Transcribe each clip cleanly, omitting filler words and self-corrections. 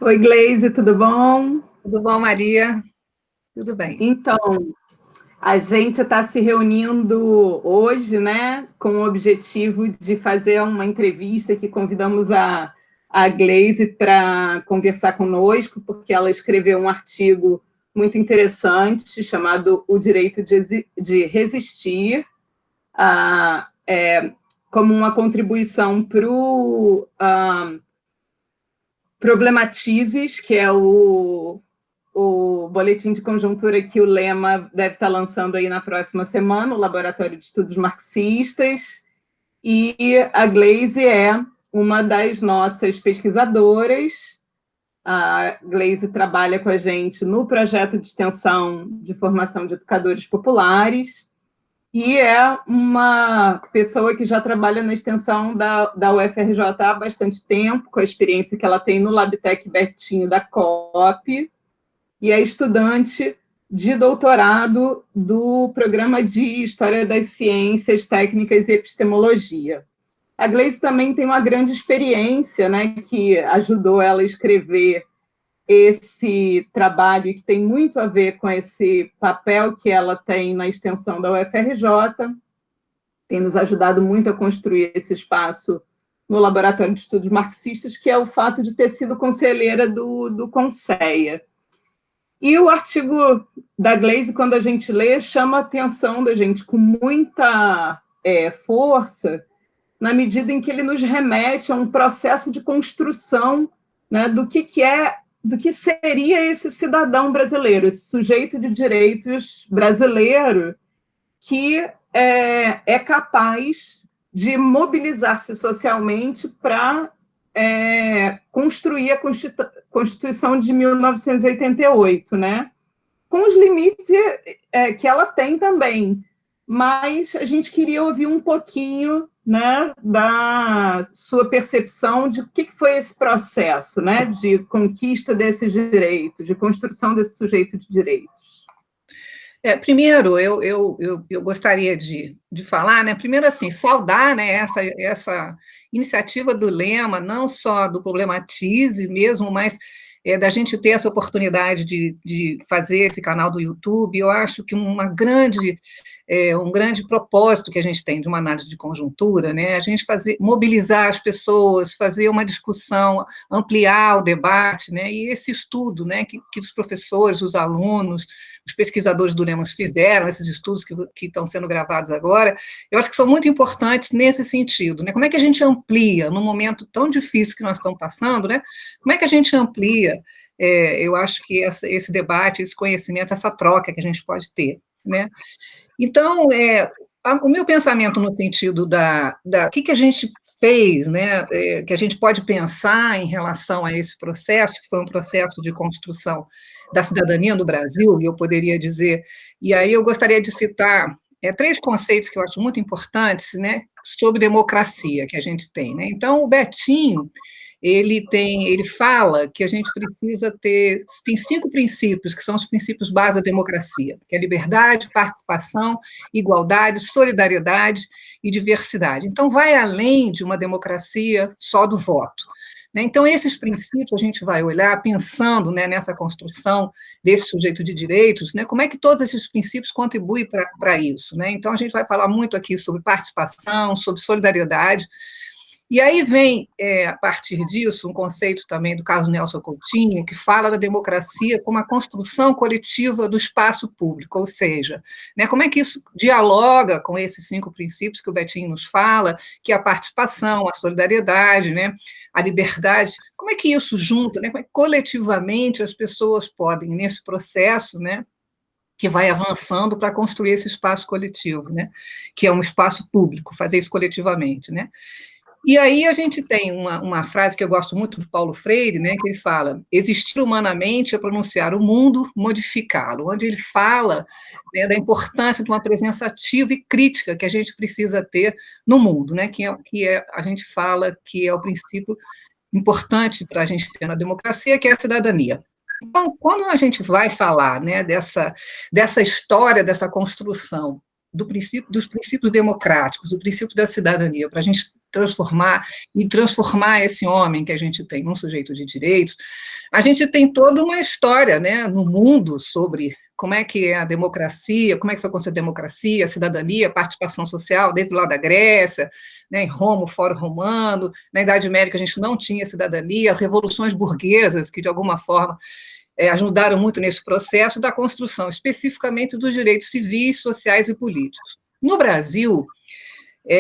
Oi, Gleise, tudo bom? Tudo bom, Maria? Tudo bem. Então, a gente está se reunindo hoje, né, com o objetivo de fazer uma entrevista que convidamos a Gleise para conversar conosco, porque ela escreveu um artigo muito interessante chamado O Direito de Resistir, como uma contribuição para o Problematizes, que é o boletim de conjuntura que o Lema deve estar lançando aí na próxima semana, o Laboratório de Estudos Marxistas, e a Gleise é uma das nossas pesquisadoras. A Gleise trabalha com a gente no projeto de extensão de formação de educadores populares e é uma pessoa que já trabalha na extensão da UFRJ há bastante tempo, com a experiência que ela tem no Labtec Betinho da COP, e é estudante de doutorado do Programa de História das Ciências, Técnicas e Epistemologia. A Gleise também tem uma grande experiência, né, que ajudou ela a escrever esse trabalho e que tem muito a ver com esse papel que ela tem na extensão da UFRJ, tem nos ajudado muito a construir esse espaço no Laboratório de Estudos Marxistas, que é o fato de ter sido conselheira do CONSEA. E o artigo da Gleise, quando a gente lê, chama a atenção da gente com muita força, na medida em que ele nos remete a um processo de construção, né, do que seria esse cidadão brasileiro, esse sujeito de direitos brasileiro que é capaz de mobilizar-se socialmente para construir a Constituição de 1988, né? Com os limites que ela tem também, mas a gente queria ouvir um pouquinho, né, da sua percepção de o que foi esse processo, né, de conquista desses direitos, de construção desse sujeito de direitos. Primeiro, eu gostaria de falar, né, primeiro, assim, saudar, né, essa iniciativa do Lema, não só do Problematize mesmo, mas da gente ter essa oportunidade de fazer esse canal do YouTube. Eu acho que um grande propósito que a gente tem de uma análise de conjuntura, né, a gente mobilizar as pessoas, fazer uma discussão, ampliar o debate, né, e esse estudo, né, que os professores, os alunos, os pesquisadores do Lema fizeram, esses estudos que estão sendo gravados agora, eu acho que são muito importantes nesse sentido, né, como é que a gente amplia, num momento tão difícil que nós estamos passando, né, como é que a gente amplia, eu acho que esse debate, esse conhecimento, essa troca que a gente pode ter, né. Então, o meu pensamento no sentido o que a gente fez, né, que a gente pode pensar em relação a esse processo, que foi um processo de construção da cidadania no Brasil, e eu poderia dizer, e aí eu gostaria de citar 3 conceitos que eu acho muito importantes, né, sobre democracia que a gente tem, né. Então, o Betinho, ele fala que a gente precisa tem 5 princípios, que são os princípios base da democracia, que é liberdade, participação, igualdade, solidariedade e diversidade. Então, vai além de uma democracia só do voto, né. Então, esses princípios a gente vai olhar pensando, né, nessa construção desse sujeito de direitos, né, como é que todos esses princípios contribuem para isso, né. Então, a gente vai falar muito aqui sobre participação, sobre solidariedade. E aí vem, a partir disso, um conceito também do Carlos Nelson Coutinho, que fala da democracia como a construção coletiva do espaço público, ou seja, né, como é que isso dialoga com esses 5 princípios que o Betinho nos fala, que é a participação, a solidariedade, né, a liberdade, como é que isso junta, né, como é que coletivamente as pessoas podem, nesse processo, né, que vai avançando para construir esse espaço coletivo, né, que é um espaço público, fazer isso coletivamente, né. E aí a gente tem uma frase que eu gosto muito do Paulo Freire, né, que ele fala: existir humanamente é pronunciar o mundo, modificá-lo, onde ele fala, né, da importância de uma presença ativa e crítica que a gente precisa ter no mundo, né, a gente fala que é o princípio importante para a gente ter na democracia, que é a cidadania. Então, quando a gente vai falar, né, dessa história, dessa construção dos princípios democráticos, do princípio da cidadania, para a gente transformar esse homem que a gente tem num sujeito de direitos. A gente tem toda uma história, né, no mundo sobre como é que é a democracia, como é que foi construída a democracia, a cidadania, a participação social, desde lá da Grécia, né, em Roma, o Fórum Romano, na Idade Média a gente não tinha cidadania, as revoluções burguesas, que de alguma forma ajudaram muito nesse processo da construção, especificamente dos direitos civis, sociais e políticos. No Brasil,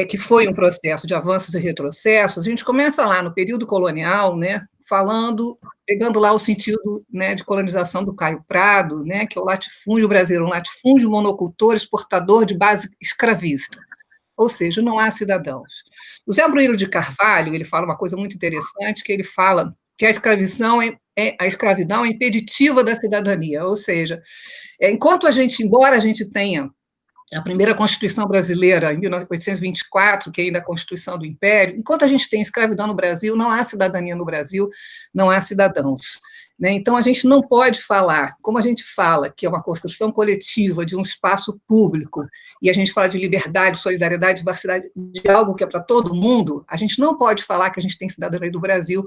que foi um processo de avanços e retrocessos, a gente começa lá no período colonial, né, pegando lá o sentido, né, de colonização do Caio Prado, né, que é o latifúndio brasileiro, um latifúndio monocultor exportador de base escravista, ou seja, não há cidadãos. O Zé Bruno de Carvalho, ele fala uma coisa muito interessante, que ele fala que a escravidão é impeditiva da cidadania, ou seja, embora a gente tenha a primeira Constituição brasileira, em 1824, que ainda é a Constituição do Império, enquanto a gente tem escravidão no Brasil, não há cidadania no Brasil, não há cidadãos. Né? Então, a gente não pode falar, como a gente fala, que é uma construção coletiva de um espaço público, e a gente fala de liberdade, solidariedade, diversidade, de algo que é para todo mundo, a gente não pode falar que a gente tem cidadania do Brasil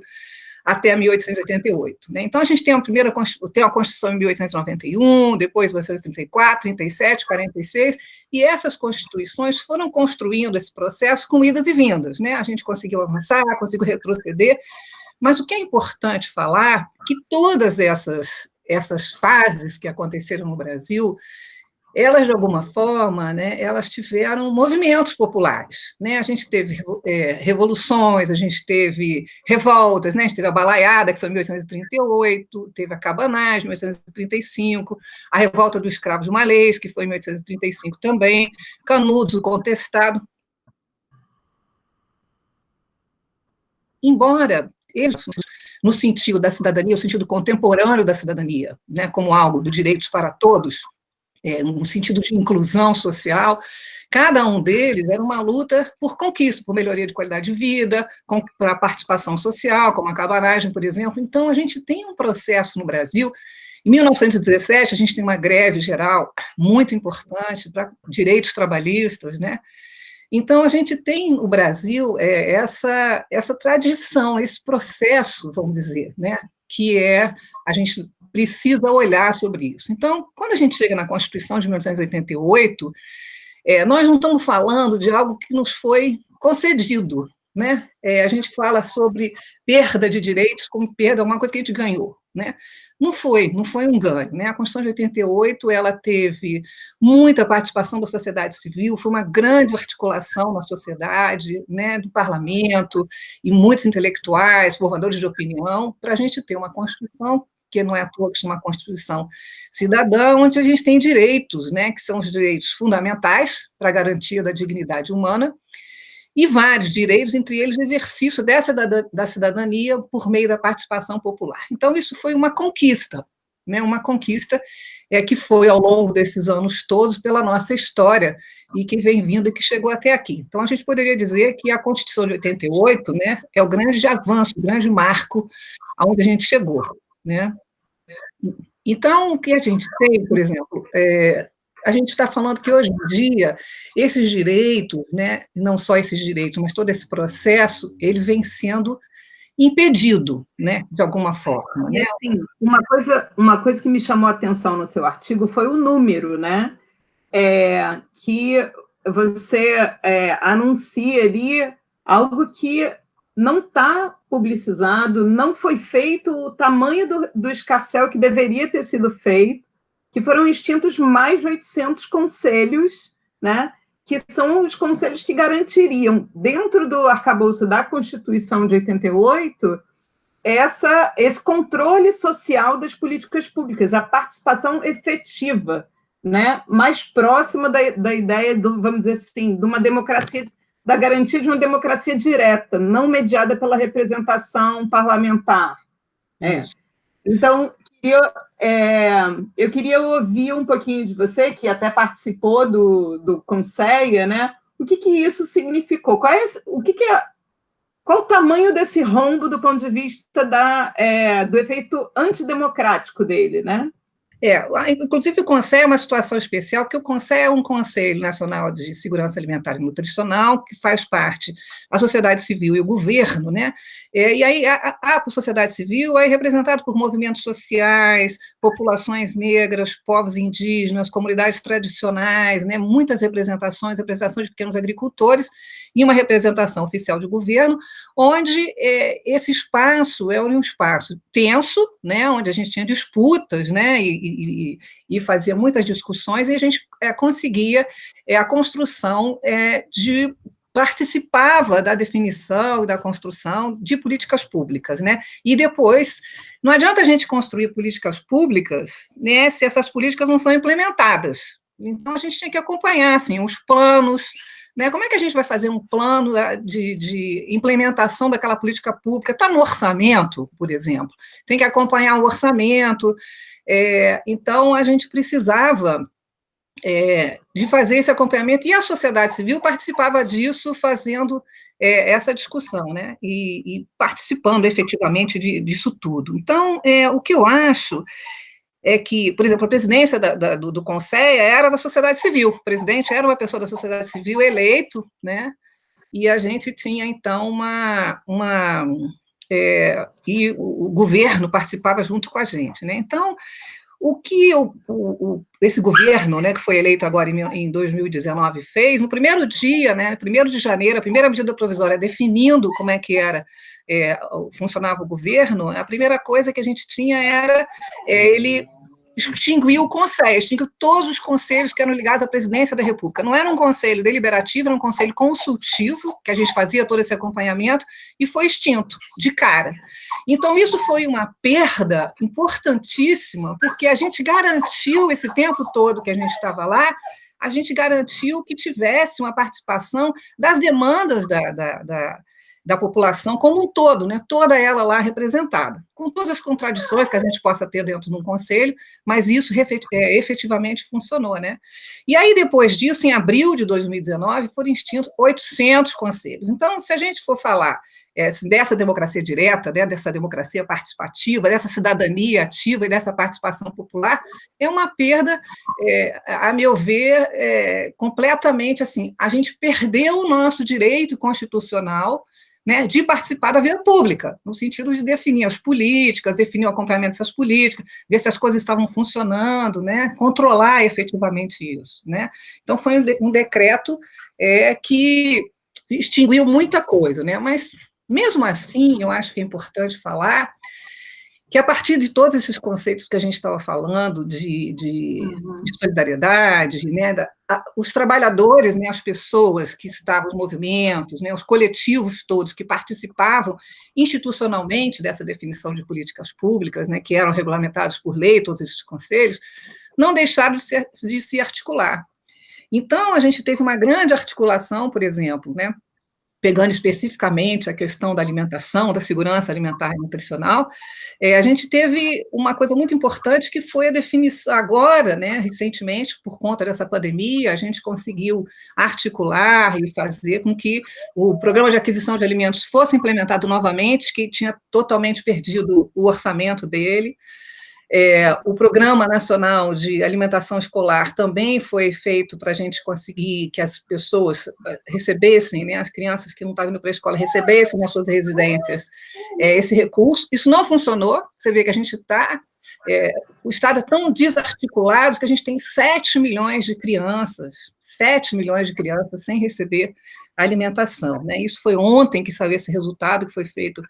até 1888. Né? Então, a gente tem a Constituição em 1891, depois 1834, 37, 46, e essas constituições foram construindo esse processo com idas e vindas. Né? A gente conseguiu avançar, conseguiu retroceder, mas o que é importante falar é que todas essas fases que aconteceram no Brasil, elas, de alguma forma, né, elas tiveram movimentos populares. Né? A gente teve revoluções, a gente teve revoltas, né? A gente teve a Balaiada, que foi em 1838, teve a Cabanagem, em 1835, a revolta dos escravos de Malês, que foi em 1835 também, Canudos, o contestado. Embora no sentido da cidadania, o sentido contemporâneo da cidadania, né, como algo de direitos para todos, no sentido de inclusão social, cada um deles era uma luta por conquista, por melhoria de qualidade de vida, para a participação social, como a cabanagem, por exemplo. Então, a gente tem um processo no Brasil. Em 1917, a gente tem uma greve geral muito importante para direitos trabalhistas, né? Então, a gente tem no Brasil essa tradição, esse processo, vamos dizer, né? Que a gente precisa olhar sobre isso. Então, quando a gente chega na Constituição de 1988, nós não estamos falando de algo que nos foi concedido, né? A gente fala sobre perda de direitos como perda, alguma coisa que a gente ganhou, né? Não foi um ganho, né? A Constituição de 88, ela teve muita participação da sociedade civil, foi uma grande articulação na sociedade, né, do parlamento, e muitos intelectuais, formadores de opinião, para a gente ter uma Constituição que não é à toa que chama Constituição Cidadã, onde a gente tem direitos, né, que são os direitos fundamentais para a garantia da dignidade humana, e vários direitos, entre eles o exercício da cidadania por meio da participação popular. Então, isso foi uma conquista, né, uma conquista que foi, ao longo desses anos todos, pela nossa história, e que vem vindo e que chegou até aqui. Então, a gente poderia dizer que a Constituição de 88, né, é o grande avanço, o grande marco aonde a gente chegou. Né? Então, o que a gente tem, por exemplo, a gente está falando que hoje em dia esses direitos, né, não só esses direitos, mas todo esse processo, ele vem sendo impedido, né, de alguma forma. Né? E assim, uma coisa que me chamou a atenção no seu artigo foi o número, né, que você anuncia ali algo que não está publicizado, não foi feito o tamanho do escarcéu que deveria ter sido feito, que foram extintos mais de 800 conselhos, né, que são os conselhos que garantiriam, dentro do arcabouço da Constituição de 88, esse controle social das políticas públicas, a participação efetiva, né, mais próxima da ideia, vamos dizer assim, de uma democracia, da garantia de uma democracia direta, não mediada pela representação parlamentar. Então, eu queria ouvir um pouquinho de você, que até participou do Conselho, né? O que isso significou? Qual o tamanho desse rombo do ponto de vista do efeito antidemocrático dele, né? Inclusive o CONSEE é uma situação especial, porque o CONSEE é um Conselho Nacional de Segurança Alimentar e Nutricional, que faz parte a sociedade civil e o governo, né? E aí a sociedade civil é representada por movimentos sociais, populações negras, povos indígenas, comunidades tradicionais, né? Muitas representações de pequenos agricultores, e uma representação oficial de governo, onde esse espaço era um espaço tenso, né? Onde a gente tinha disputas, né? E fazia muitas discussões, e a gente conseguia a construção participava da definição e da construção de políticas públicas, né? E depois, não adianta a gente construir políticas públicas, né, se essas políticas não são implementadas. Então, a gente tinha que acompanhar, assim, os planos, né? Como é que a gente vai fazer um plano de implementação daquela política pública? Está no orçamento, por exemplo, tem que acompanhar o orçamento. Então, a gente precisava de fazer esse acompanhamento, e a sociedade civil participava disso, fazendo essa discussão, né? E participando efetivamente disso tudo. Então, o que eu acho é que, por exemplo, a presidência do CONSEE era da sociedade civil, o presidente era uma pessoa da sociedade civil eleito, né? E a gente tinha, então, e o governo participava junto com a gente, né? Então, o que esse governo, né, que foi eleito agora em 2019, fez, no primeiro dia, né, 1º de janeiro, a primeira medida provisória definindo como é que funcionava o governo, a primeira coisa que a gente tinha era ele extinguiu o Conselho, extinguiu todos os conselhos que eram ligados à presidência da República. Não era um conselho deliberativo, era um conselho consultivo, que a gente fazia todo esse acompanhamento, e foi extinto, de cara. Então, isso foi uma perda importantíssima, porque a gente garantiu, esse tempo todo que a gente estava lá, a gente garantiu que tivesse uma participação das demandas da população como um todo, né? Toda ela lá representada, com todas as contradições que a gente possa ter dentro de um conselho, mas isso efetivamente funcionou, né? E aí, depois disso, em abril de 2019, foram extintos 800 conselhos. Então, se a gente for falar dessa democracia direta, né, dessa democracia participativa, dessa cidadania ativa e dessa participação popular, é uma perda, a meu ver, completamente assim, a gente perdeu o nosso direito constitucional, né, de participar da vida pública, no sentido de definir as políticas, definir o acompanhamento dessas políticas, ver se as coisas estavam funcionando, né, controlar efetivamente isso, né. Então, foi um decreto que extinguiu muita coisa, né, mas, mesmo assim, eu acho que é importante falar que, a partir de todos esses conceitos que a gente estava falando, de solidariedade, né, os trabalhadores, né, as pessoas que estavam, os movimentos, né, os coletivos todos que participavam institucionalmente dessa definição de políticas públicas, né, que eram regulamentados por lei, todos esses conselhos, não deixaram de se articular. Então, a gente teve uma grande articulação, por exemplo, né, pegando especificamente a questão da alimentação, da segurança alimentar e nutricional, a gente teve uma coisa muito importante, que foi a definição agora, né, recentemente, por conta dessa pandemia, a gente conseguiu articular e fazer com que o programa de aquisição de alimentos fosse implementado novamente, que tinha totalmente perdido o orçamento dele. O Programa Nacional de Alimentação Escolar também foi feito para a gente conseguir que as pessoas recebessem, né, as crianças que não estavam indo para a escola, recebessem nas suas residências esse recurso. Isso não funcionou, você vê que a gente está... o Estado é tão desarticulado que a gente tem 7 milhões de crianças sem receber alimentação, né? Isso foi ontem que saiu esse resultado, que foi feito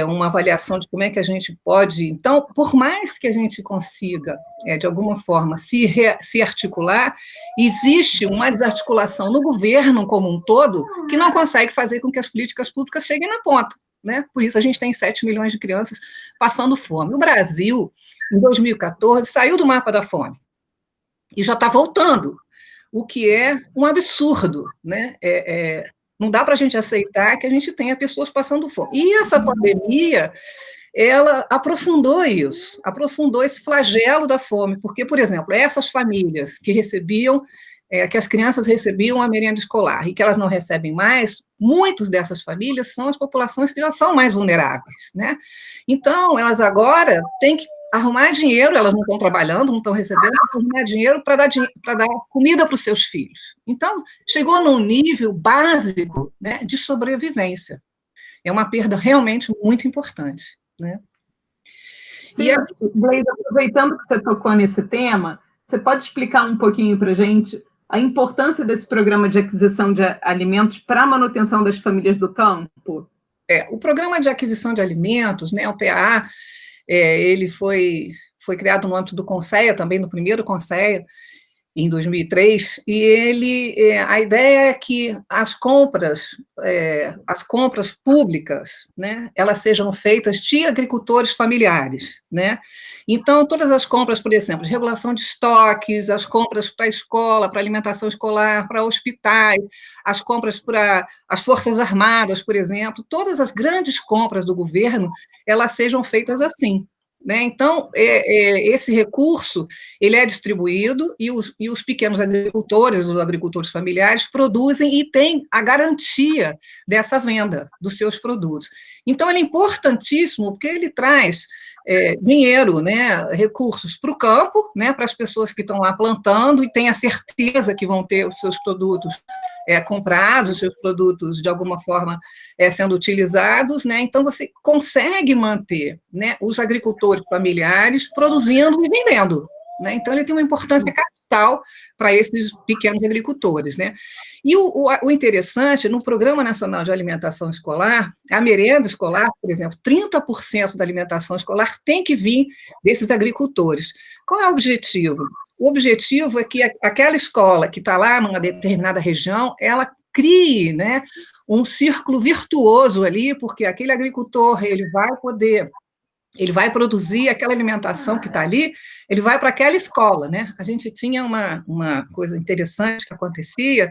uma avaliação de como é que a gente pode... Então, por mais que a gente consiga, de alguma forma, se articular, existe uma desarticulação no governo como um todo que não consegue fazer com que as políticas públicas cheguem na ponta, né? Por isso a gente tem 7 milhões de crianças passando fome. O Brasil, em 2014, saiu do mapa da fome e já está voltando, o que é um absurdo, né? Não dá para a gente aceitar que a gente tenha pessoas passando fome. E essa pandemia, ela aprofundou isso, aprofundou esse flagelo da fome, porque, por exemplo, essas famílias que recebiam, que as crianças recebiam a merenda escolar e que elas não recebem mais, muitas dessas famílias são as populações que já são mais vulneráveis, né? Então, elas agora têm que arrumar dinheiro, elas não estão trabalhando, não estão recebendo, arrumar dinheiro para dar comida para os seus filhos. Então, chegou num nível básico, né, de sobrevivência. É uma perda realmente muito importante, né? Sim, Gleisa, aproveitando que você tocou nesse tema, você pode explicar um pouquinho para a gente a importância desse programa de aquisição de alimentos para a manutenção das famílias do campo? O programa de aquisição de alimentos, né, o PAA, ele foi criado no âmbito do CONSEA, também no primeiro CONSEA, em 2003, e a ideia é que as compras públicas, né, elas sejam feitas de agricultores familiares, né? Então, todas as compras, por exemplo, de regulação de estoques, as compras para a escola, para alimentação escolar, para hospitais, as compras para as Forças Armadas, por exemplo, todas as grandes compras do governo, elas sejam feitas assim, né? Então, esse recurso ele é distribuído e os pequenos agricultores, os agricultores familiares, produzem e têm a garantia dessa venda dos seus produtos. Então, ele é importantíssimo porque ele traz dinheiro, né, recursos para o campo, né, para as pessoas que estão lá plantando e têm a certeza que vão ter os seus produtos comprados, os seus produtos, de alguma forma, sendo utilizados, né? Então, você consegue manter, né, os agricultores familiares produzindo e vendendo, né? Então, ele tem uma importância capital para esses pequenos agricultores, né? E o interessante, no Programa Nacional de Alimentação Escolar, a merenda escolar, por exemplo, 30% da alimentação escolar tem que vir desses agricultores. Qual é o objetivo? O objetivo é que aquela escola que está lá numa determinada região, ela crie, né, um círculo virtuoso ali, porque aquele agricultor ele vai produzir aquela alimentação que está ali, ele vai para aquela escola, né? A gente tinha uma coisa interessante que acontecia,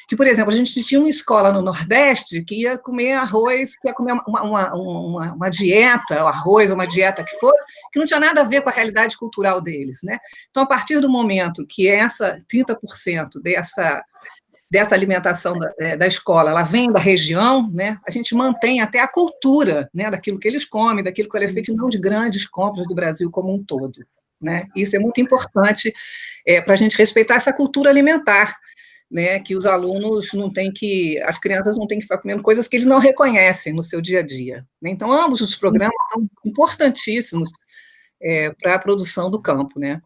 que, por exemplo, a gente tinha uma escola no Nordeste que ia comer arroz, que ia comer uma dieta, arroz, uma dieta que fosse, que não tinha nada a ver com a realidade cultural deles, né? Então, a partir do momento que essa 30% dessa alimentação da escola, ela vem da região, né, a gente mantém até a cultura, né, daquilo que eles comem, daquilo que é feito, não de grandes compras do Brasil como um todo, né? Isso é muito importante para a gente respeitar essa cultura alimentar, né, que os alunos as crianças não têm que ficar comendo coisas que eles não reconhecem no seu dia a dia, né? Então, ambos os programas são importantíssimos para a produção do campo, né?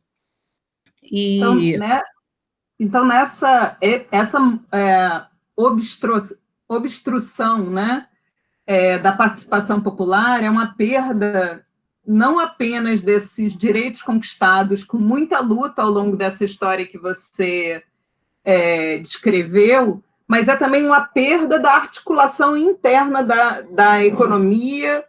Então, essa obstrução, né, da participação popular é uma perda não apenas desses direitos conquistados com muita luta ao longo dessa história que você descreveu, mas é também uma perda da articulação interna da economia,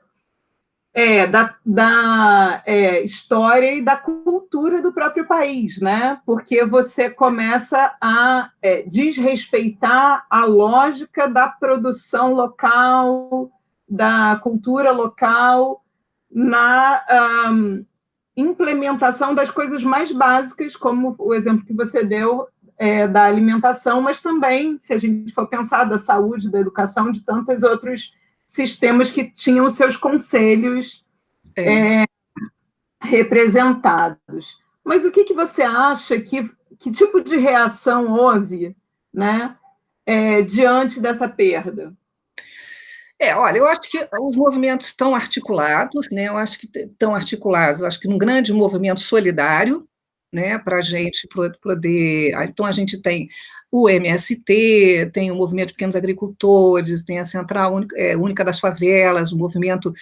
da história e da cultura do próprio país, né? Porque você começa a desrespeitar a lógica da produção local, da cultura local, na implementação das coisas mais básicas, como o exemplo que você deu da alimentação, mas também, se a gente for pensar, da saúde, da educação, de tantos outros sistemas que tinham seus conselhos representados. Mas o que você acha, que tipo de reação houve, né, diante dessa perda? Olha, eu acho que os movimentos estão articulados, né? Eu acho que estão articulados, eu acho que num grande movimento solidário, né, para a gente poder. Então, a gente tem o MST, tem o Movimento de Pequenos Agricultores, tem a Central Única das Favelas, o movimento,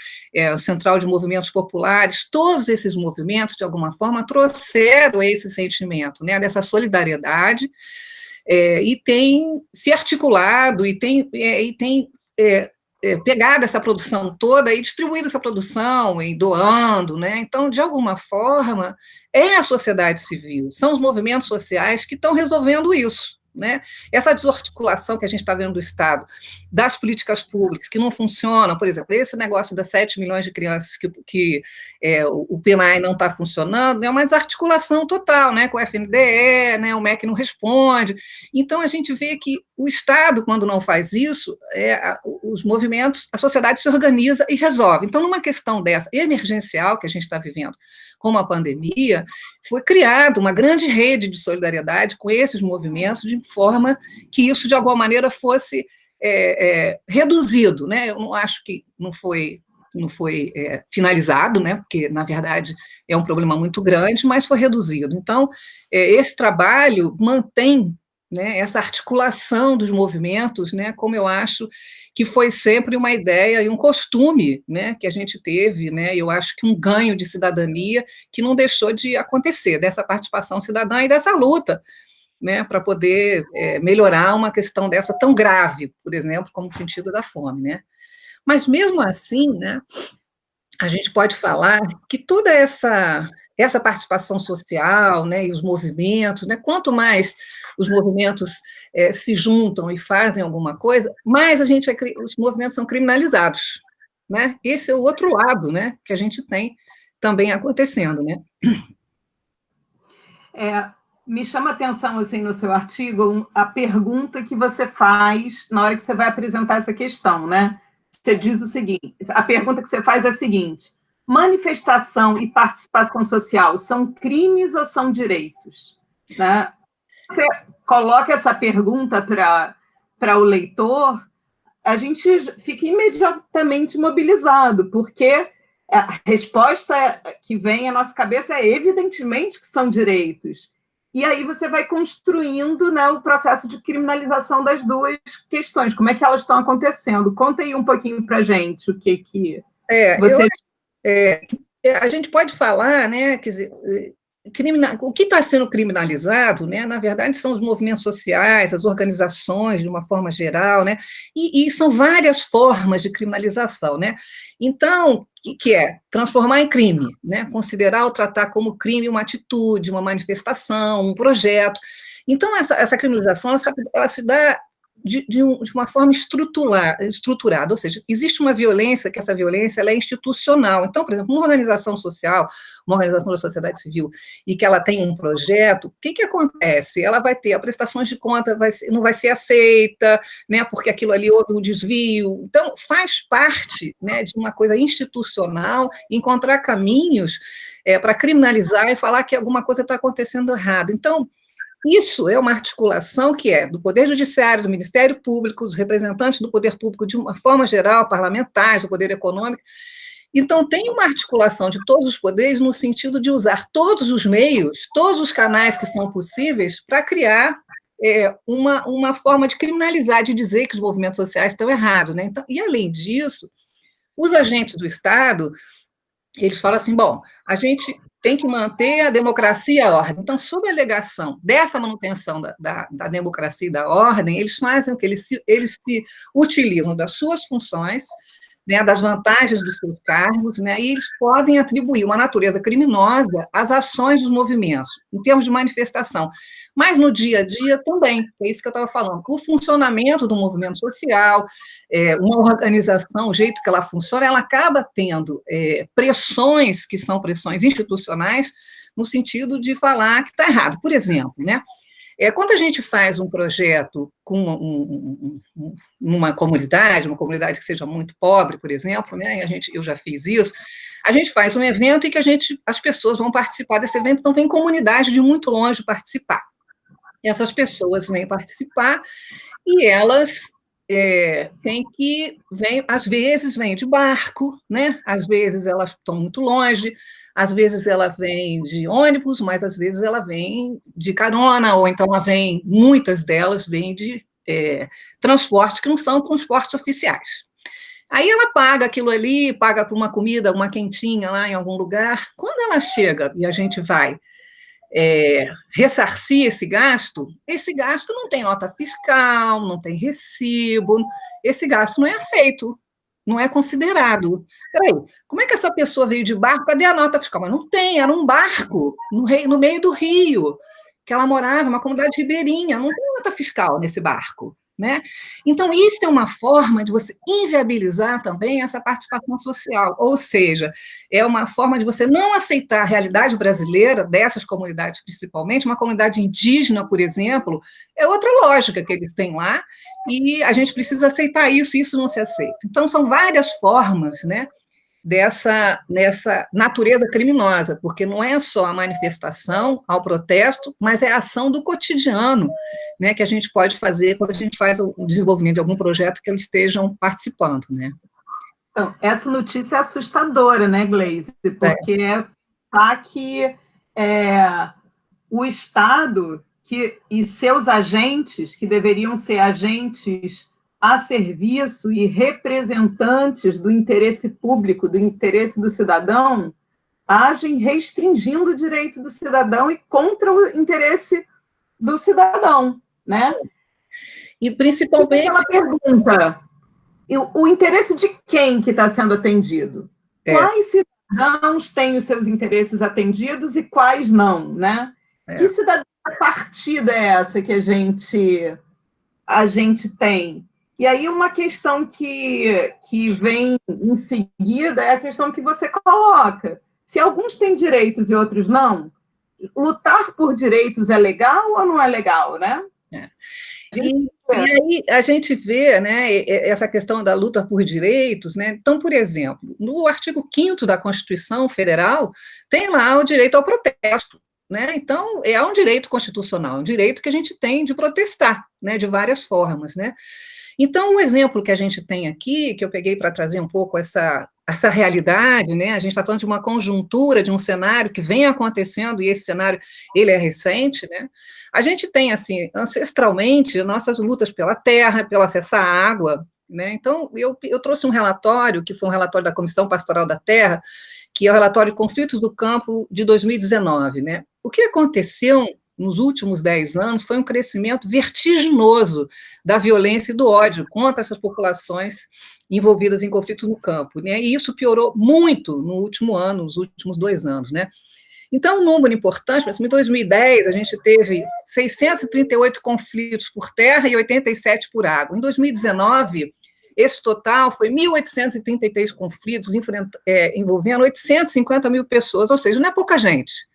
o Central de Movimentos Populares, todos esses movimentos, de alguma forma, trouxeram esse sentimento, né, dessa solidariedade, e tem se articulado, e tem pegado essa produção toda e distribuído essa produção e doando, né? Então, de alguma forma, é a sociedade civil, são os movimentos sociais que estão resolvendo isso, né? Essa desarticulação que a gente está vendo do Estado, das políticas públicas, que não funcionam, por exemplo, esse negócio das 7 milhões de crianças que o PNAE não está funcionando, é uma desarticulação total, né, com o FNDE, né, o MEC não responde. Então, a gente vê que o Estado, quando não faz isso, os movimentos, a sociedade se organiza e resolve. Então, numa questão dessa emergencial que a gente está vivendo, como a pandemia, foi criada uma grande rede de solidariedade com esses movimentos, de forma que isso, de alguma maneira, fosse reduzido, né? Eu não acho que não foi finalizado, né? Porque, na verdade, é um problema muito grande, mas foi reduzido. Então, esse trabalho mantém, né, essa articulação dos movimentos, né, como eu acho que foi sempre uma ideia e um costume, né, que a gente teve, né, eu acho que um ganho de cidadania que não deixou de acontecer, dessa participação cidadã e dessa luta, né, para poder melhorar uma questão dessa tão grave, por exemplo, como o sentido da fome, né. Mas, mesmo assim, né, a gente pode falar que toda essa participação social, né, e os movimentos, né, quanto mais os movimentos se juntam e fazem alguma coisa, mais os movimentos são criminalizados, né? Esse é o outro lado, né, que a gente tem também acontecendo, né? Me chama a atenção, assim, no seu artigo, a pergunta que você faz na hora que você vai apresentar essa questão, né? Você diz o seguinte, a pergunta que você faz é a seguinte: manifestação e participação social são crimes ou são direitos? Né? Você coloca essa pergunta para o leitor, a gente fica imediatamente mobilizado, porque a resposta que vem à nossa cabeça é evidentemente que são direitos. E aí você vai construindo, né, o processo de criminalização das duas questões, como é que elas estão acontecendo. Conta aí um pouquinho para a gente o que você... A gente pode falar, né, quer dizer, o que está sendo criminalizado, né, na verdade, são os movimentos sociais, as organizações, de uma forma geral, né, e são várias formas de criminalização, né. Então, o que é? Transformar em crime, né, considerar ou tratar como crime uma atitude, uma manifestação, um projeto. Então, essa criminalização, ela se dá de uma forma estruturada, ou seja, existe uma violência, que essa violência ela é institucional. Então, por exemplo, uma organização social, uma organização da sociedade civil, e que ela tem um projeto, o que acontece? Ela vai ter a prestação de conta, não vai ser aceita, né, porque aquilo ali houve um desvio. Então, faz parte, né, de uma coisa institucional, encontrar caminhos para criminalizar e falar que alguma coisa está acontecendo errado. Então, isso é uma articulação que é do Poder Judiciário, do Ministério Público, dos representantes do Poder Público, de uma forma geral, parlamentares, do Poder Econômico. Então, tem uma articulação de todos os poderes no sentido de usar todos os meios, todos os canais que são possíveis para criar uma forma de criminalizar, de dizer que os movimentos sociais estão errados, né? Então, e, além disso, os agentes do Estado, eles falam assim, bom, a gente tem que manter a democracia e a ordem. Então, sob a alegação dessa manutenção da democracia e da ordem, eles fazem o que eles se utilizam das suas funções, né, das vantagens dos seus cargos, né, e eles podem atribuir uma natureza criminosa às ações dos movimentos, em termos de manifestação. Mas no dia a dia também, é isso que eu estava falando, o funcionamento do movimento social, uma organização, o jeito que ela funciona, ela acaba tendo pressões que são pressões institucionais, no sentido de falar que está errado. Por exemplo, né, quando a gente faz um projeto com uma comunidade que seja muito pobre, por exemplo, né, eu já fiz isso, a gente faz um evento em que as pessoas vão participar desse evento, então vem comunidade de muito longe participar. E essas pessoas vêm participar e elas às vezes vêm de barco, né? Às vezes elas estão muito longe, às vezes ela vem de ônibus, mas às vezes ela vem de carona, ou então muitas delas vêm de transportes que não são transportes oficiais. Aí ela paga aquilo ali, paga por uma comida, uma quentinha lá em algum lugar. Quando ela chega e a gente vai ressarcir esse gasto não tem nota fiscal, não tem recibo, esse gasto não é aceito, não é considerado. Peraí, como é que essa pessoa veio de barco? Cadê a nota fiscal? Mas não tem, era um barco no meio do rio. que ela morava em uma comunidade ribeirinha, não tem nota fiscal nesse barco, né? Então, isso é uma forma de você inviabilizar também essa participação social, ou seja, é uma forma de você não aceitar a realidade brasileira, dessas comunidades principalmente, uma comunidade indígena, por exemplo, é outra lógica que eles têm lá, e a gente precisa aceitar isso, e isso não se aceita. Então, são várias formas, né, nessa natureza criminosa, porque não é só a manifestação ao protesto, mas é a ação do cotidiano, né, que a gente pode fazer quando a gente faz o desenvolvimento de algum projeto que eles estejam participando, né. Então, essa notícia é assustadora, né, Gleise? Porque tá que o Estado e seus agentes, que deveriam ser agentes a serviço e representantes do interesse público, do interesse do cidadão, agem restringindo o direito do cidadão e contra o interesse do cidadão, né? E principalmente... Ela pergunta, o interesse de quem que está sendo atendido? Quais cidadãos têm os seus interesses atendidos e quais não, né? Que cidadã partida é essa que a gente tem? E aí uma questão que vem em seguida é a questão que você coloca. Se alguns têm direitos e outros não, lutar por direitos é legal ou não é legal, né? E aí a gente vê, né, essa questão da luta por direitos, né? Então, por exemplo, no artigo 5º da Constituição Federal, tem lá o direito ao protesto, né? Então, é um direito constitucional, um direito que a gente tem de protestar, né, de várias formas, né? Então, um exemplo que a gente tem aqui, que eu peguei para trazer um pouco essa realidade, né? A gente está falando de uma conjuntura, de um cenário que vem acontecendo, e esse cenário, ele é recente, né? A gente tem, assim, ancestralmente, nossas lutas pela terra, pelo acesso à água, né? Então, eu trouxe um relatório, que foi um relatório da Comissão Pastoral da Terra, que é o relatório Conflitos do Campo de 2019, né? O que aconteceu nos últimos 10 anos foi um crescimento vertiginoso da violência e do ódio contra essas populações envolvidas em conflitos no campo, né? E isso piorou muito no último ano, nos últimos 2 anos, né? Então, um número importante, mas em 2010 a gente teve 638 conflitos por terra e 87 por água. Em 2019, esse total foi 1.833 conflitos envolvendo 850 mil pessoas, ou seja, não é pouca gente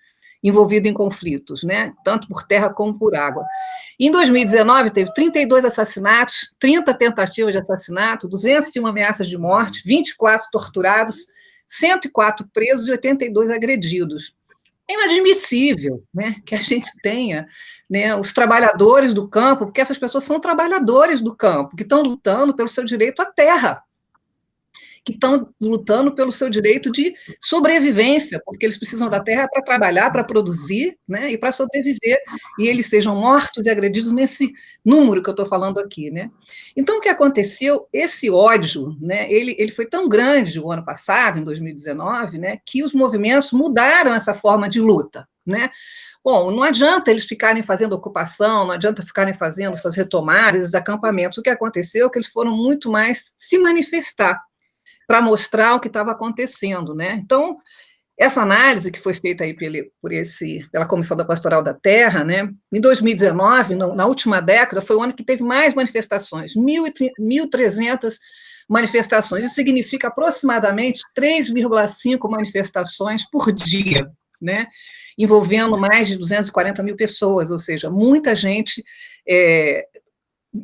envolvida em conflitos, né? Tanto por terra como por água. Em 2019, teve 32 assassinatos, 30 tentativas de assassinato, 201 ameaças de morte, 24 torturados, 104 presos e 82 agredidos. É inadmissível, né, que a gente tenha, né, os trabalhadores do campo, porque essas pessoas são trabalhadores do campo, que estão lutando pelo seu direito à terra, que estão lutando pelo seu direito de sobrevivência, porque eles precisam da terra para trabalhar, para produzir, né, e para sobreviver, e eles sejam mortos e agredidos nesse número que eu estou falando aqui, né. Então, o que aconteceu, esse ódio, né, ele foi tão grande o ano passado, em 2019, né, que os movimentos mudaram essa forma de luta, né. Bom, não adianta eles ficarem fazendo ocupação, não adianta ficarem fazendo essas retomadas, esses acampamentos, o que aconteceu é que eles foram muito mais se manifestar, para mostrar o que estava acontecendo, né? Então, essa análise que foi feita aí pela Comissão da Pastoral da Terra, né, em 2019, na última década, foi o ano que teve mais manifestações, 1.300 manifestações, isso significa aproximadamente 3,5 manifestações por dia, né, envolvendo mais de 240 mil pessoas, ou seja, muita gente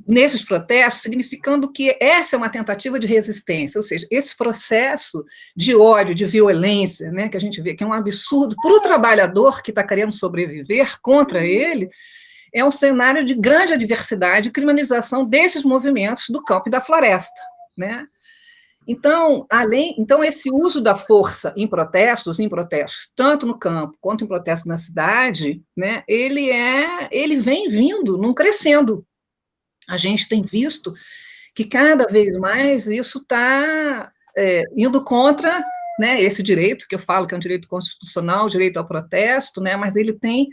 nesses protestos, significando que essa é uma tentativa de resistência, ou seja, esse processo de ódio, de violência, né, que a gente vê que é um absurdo para o trabalhador que está querendo sobreviver contra ele, é um cenário de grande adversidade e criminalização desses movimentos do campo e da floresta, né? Então, esse uso da força em protestos, tanto no campo quanto em protestos na cidade, né, ele vem vindo, não crescendo. A gente tem visto que cada vez mais isso está indo contra, né, esse direito, que eu falo que é um direito constitucional, o direito ao protesto, né, mas ele tem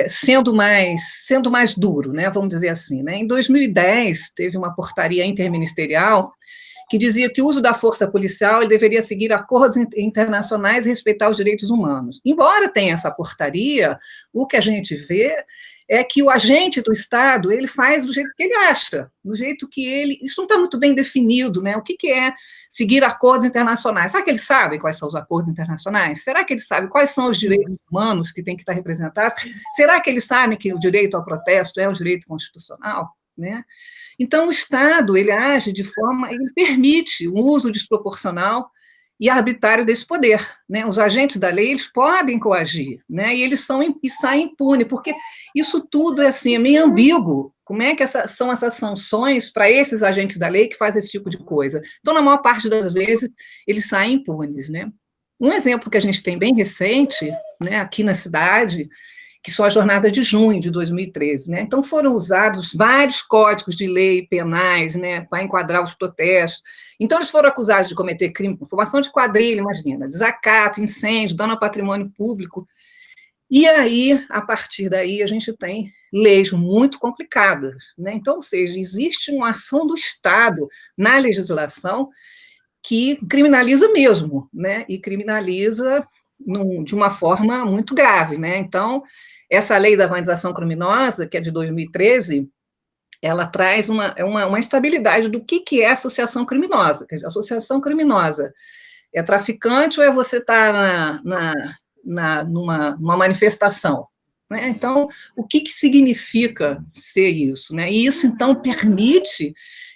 sendo mais duro, né, vamos dizer assim. Né. Em 2010, teve uma portaria interministerial que dizia que o uso da força policial ele deveria seguir acordos internacionais e respeitar os direitos humanos. Embora tenha essa portaria, o que a gente vê é que o agente do Estado, ele faz do jeito que ele acha, do jeito que ele... Isso não está muito bem definido, né? O que é seguir acordos internacionais? Será que ele sabe quais são os acordos internacionais? Será que ele sabe quais são os direitos humanos que têm que estar representados? Será que ele sabe que o direito ao protesto é um direito constitucional? Né? Então, o Estado, ele age de forma... Ele permite o uso desproporcional e arbitrário desse poder, né? Os agentes da lei, eles podem coagir, né? E eles saem impunes, porque isso tudo é assim, é meio ambíguo. Como é que são essas sanções para esses agentes da lei que fazem esse tipo de coisa? Então, na maior parte das vezes, eles saem impunes, né? Um exemplo que a gente tem bem recente, né, aqui na cidade, que são a jornada de junho de 2013, né? Então, foram usados vários códigos de lei penais, né, para enquadrar os protestos. Então, eles foram acusados de cometer crime com formação de quadrilha, imagina, desacato, incêndio, dano ao patrimônio público. E aí, a partir daí, a gente tem leis muito complicadas, né? Então, ou seja, existe uma ação do Estado na legislação que criminaliza mesmo, né? E criminaliza de uma forma muito grave, né? Então, essa lei da organização criminosa, que é de 2013, ela traz uma estabilidade do que é associação criminosa. Quer dizer, associação criminosa é traficante ou é você estar numa manifestação? Né? Então, o que significa ser isso? Né? E isso, então, permite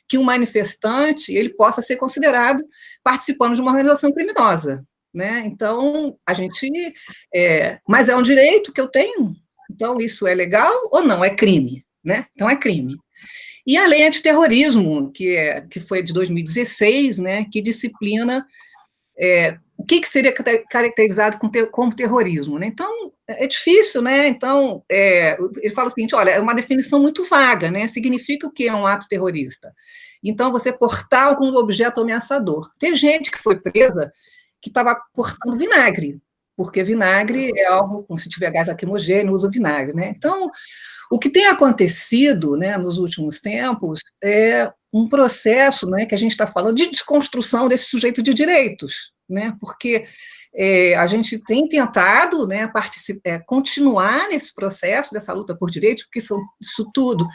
que um manifestante ele possa ser considerado participando de uma organização criminosa. Né? Então, a gente... mas é um direito que eu tenho? Então, isso é legal ou não? É crime. Né? Então, é crime. E a lei antiterrorismo, que foi de 2016, né, que disciplina o que seria caracterizado como terrorismo. Né? Então, é difícil, né? Então, ele fala o seguinte, olha, é uma definição muito vaga, né? Significa o que é um ato terrorista? Então, você portar algum objeto ameaçador. Tem gente que foi presa que estava portando vinagre, porque vinagre é algo, como se tiver gás lacrimogêneo, usa vinagre, né? Então, o que tem acontecido, né, nos últimos tempos é um processo, né, que a gente está falando de desconstrução desse sujeito de direitos, né? Porque a gente tem tentado, né, continuar nesse processo dessa luta por direitos, porque isso tudo,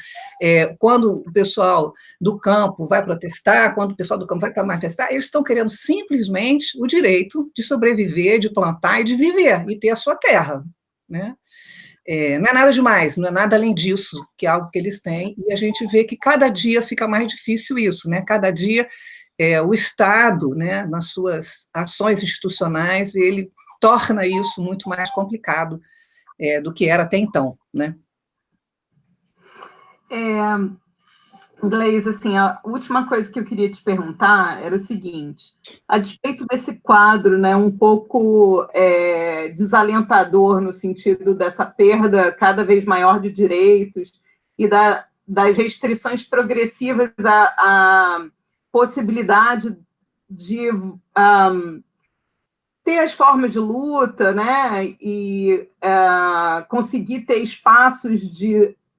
quando o pessoal do campo vai protestar, quando o pessoal do campo vai para manifestar, eles estão querendo simplesmente o direito de sobreviver, de plantar e de viver, e ter a sua terra, né? Não é nada demais, não é nada além disso, que é algo que eles têm, e a gente vê que cada dia fica mais difícil isso, né? Cada dia o Estado, né, nas suas ações institucionais, ele torna isso muito mais complicado do que era até então, né? Gleise, assim, a última coisa que eu queria te perguntar era o seguinte, a despeito desse quadro, né, um pouco desalentador no sentido dessa perda cada vez maior de direitos e das restrições progressivas à possibilidade de ter as formas de luta, né, e conseguir ter espaços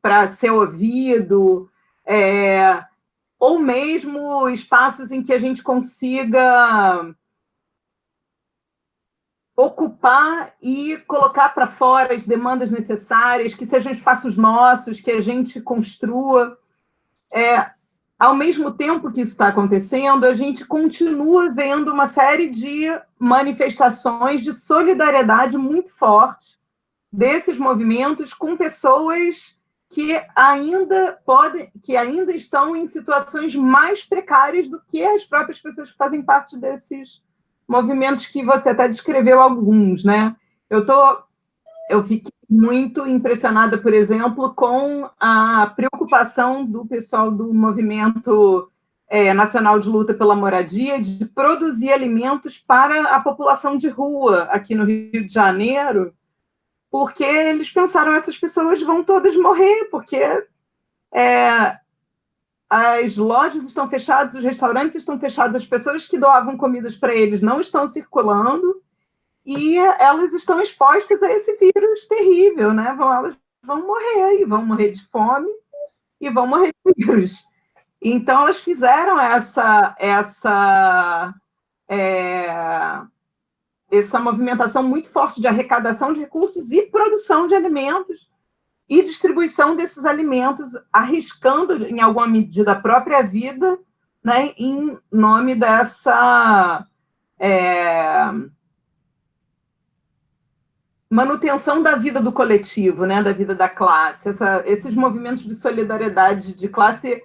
para ser ouvido, ou mesmo espaços em que a gente consiga ocupar e colocar para fora as demandas necessárias, que sejam espaços nossos, que a gente construa. Ao mesmo tempo que isso está acontecendo, a gente continua vendo uma série de manifestações de solidariedade muito forte desses movimentos com pessoas que ainda estão em situações mais precárias do que as próprias pessoas que fazem parte desses movimentos que você até descreveu alguns, né? Eu fiquei muito impressionada, por exemplo, com a preocupação do pessoal do Movimento Nacional de Luta pela Moradia de produzir alimentos para a população de rua aqui no Rio de Janeiro, porque eles pensaram essas pessoas vão todas morrer, porque as lojas estão fechadas, os restaurantes estão fechados, as pessoas que doavam comidas para eles não estão circulando, e elas estão expostas a esse vírus terrível, né? Elas vão morrer, e vão morrer de fome, e vão morrer de vírus. Então, elas fizeram essa movimentação muito forte de arrecadação de recursos e produção de alimentos e distribuição desses alimentos, arriscando, em alguma medida, a própria vida, né, em nome dessa manutenção da vida do coletivo, né, da vida da classe. Esses movimentos de solidariedade de classe,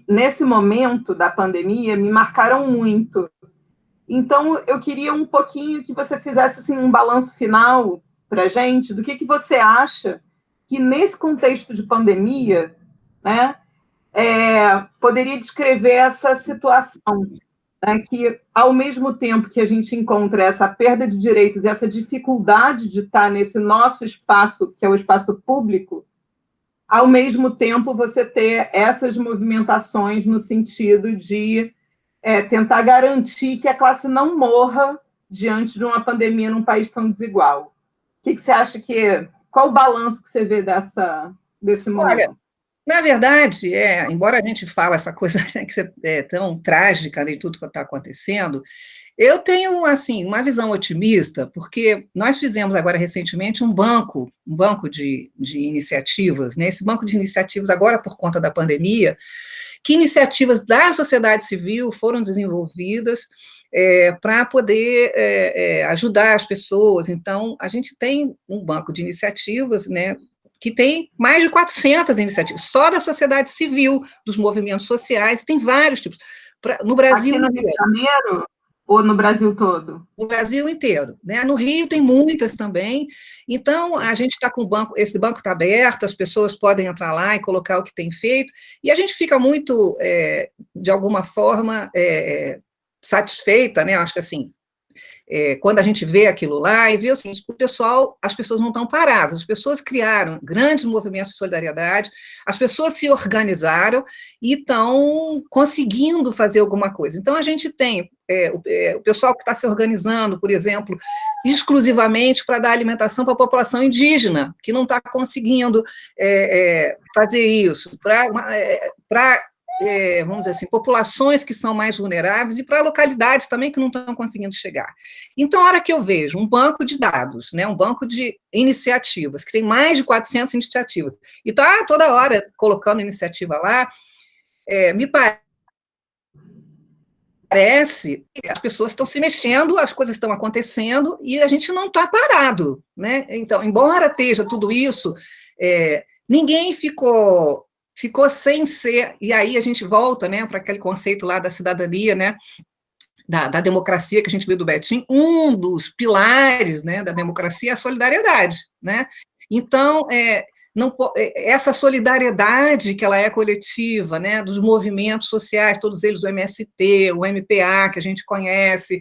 nesse momento da pandemia, me marcaram muito. Então, eu queria um pouquinho que você fizesse assim, um balanço final para a gente do que você acha que, nesse contexto de pandemia, né, poderia descrever essa situação, né, que, ao mesmo tempo que a gente encontra essa perda de direitos e essa dificuldade de estar nesse nosso espaço, que é o espaço público, ao mesmo tempo você ter essas movimentações no sentido de tentar garantir que a classe não morra diante de uma pandemia num país tão desigual. O que você acha qual o balanço que você vê desse momento? Olha, na verdade, embora a gente fale essa coisa, né, que é tão trágica, né, de tudo que está acontecendo, eu tenho, assim, uma visão otimista, porque nós fizemos agora recentemente um banco de iniciativas, né? Esse banco de iniciativas, agora por conta da pandemia, que iniciativas da sociedade civil foram desenvolvidas para poder ajudar as pessoas. Então, a gente tem um banco de iniciativas, né, que tem mais de 400 iniciativas, só da sociedade civil, dos movimentos sociais, tem vários tipos. No Brasil... Aqui no Rio de Janeiro ou no Brasil todo? No Brasil inteiro, né? No Rio tem muitas também. Então, a gente está com o banco, esse banco está aberto, as pessoas podem entrar lá e colocar o que tem feito, e a gente fica muito, de alguma forma, satisfeita, né? Eu acho que assim, quando a gente vê aquilo lá e vê o seguinte, as pessoas não estão paradas, as pessoas criaram grandes movimentos de solidariedade, as pessoas se organizaram e estão conseguindo fazer alguma coisa. Então, a gente tem o pessoal que está se organizando, por exemplo, exclusivamente para dar alimentação para a população indígena, que não está conseguindo fazer isso, para vamos dizer assim, populações que são mais vulneráveis e para localidades também que não estão conseguindo chegar. Então, a hora que eu vejo um banco de dados, né, um banco de iniciativas, que tem mais de 400 iniciativas, e está toda hora colocando iniciativa lá, me parece que as pessoas estão se mexendo, as coisas estão acontecendo e a gente não está parado, né? Então, embora esteja tudo isso, ninguém ficou sem ser, e aí a gente volta, né, para aquele conceito lá da cidadania, né, da democracia que a gente viu do Betinho, um dos pilares, né, da democracia é a solidariedade, né? Então, essa solidariedade que ela é coletiva, né, dos movimentos sociais, todos eles, o MST, o MPA, que a gente conhece,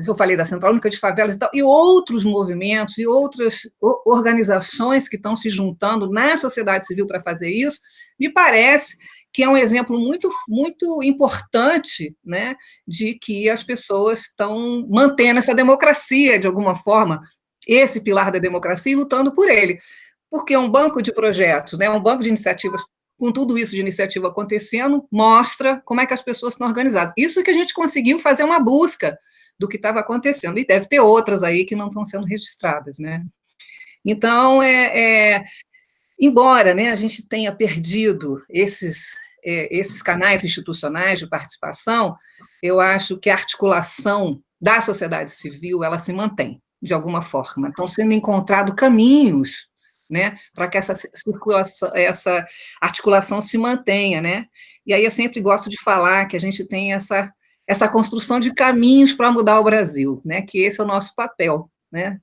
eu falei da Central Única de Favelas e tal, e outros movimentos e outras organizações que estão se juntando na sociedade civil para fazer isso, me parece que é um exemplo muito, muito importante, né, de que as pessoas estão mantendo essa democracia, de alguma forma, esse pilar da democracia, e lutando por ele. Porque um banco de projetos, né, um banco de iniciativas, com tudo isso de iniciativa acontecendo, mostra como é que as pessoas estão organizadas. Isso que a gente conseguiu fazer uma busca do que estava acontecendo, e deve ter outras aí que não estão sendo registradas, né? Então, embora, né, a gente tenha perdido esses canais institucionais de participação, eu acho que a articulação da sociedade civil, ela se mantém, de alguma forma. Estão sendo encontrados caminhos, né, para que essa articulação se mantenha, né? E aí eu sempre gosto de falar que a gente tem essa construção de caminhos para mudar o Brasil, né? Que esse é o nosso papel, né?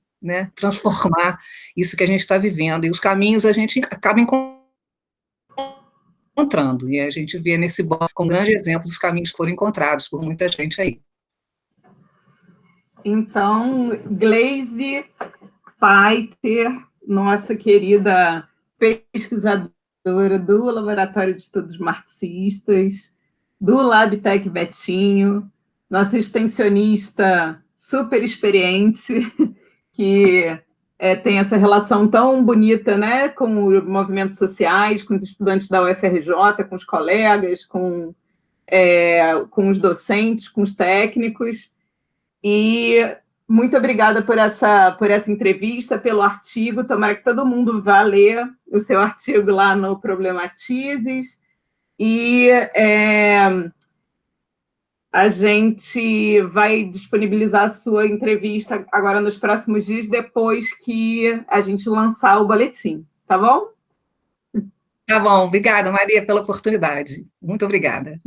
Transformar isso que a gente está vivendo. E os caminhos a gente acaba encontrando, e a gente vê nesse banco com um grande exemplo dos caminhos que foram encontrados por muita gente aí. Então, Gleisi Paiter, nossa querida pesquisadora do Laboratório de Estudos Marxistas, do Labtec Betinho, nossa extensionista super experiente, que tem essa relação tão bonita, né, com os movimentos sociais, com os estudantes da UFRJ, com os colegas, com os docentes, com os técnicos. E muito obrigada por essa entrevista, pelo artigo. Tomara que todo mundo vá ler o seu artigo lá no Problematizes. E a gente vai disponibilizar a sua entrevista agora nos próximos dias, depois que a gente lançar o boletim, tá bom? Tá bom, obrigada, Maria, pela oportunidade. Muito obrigada.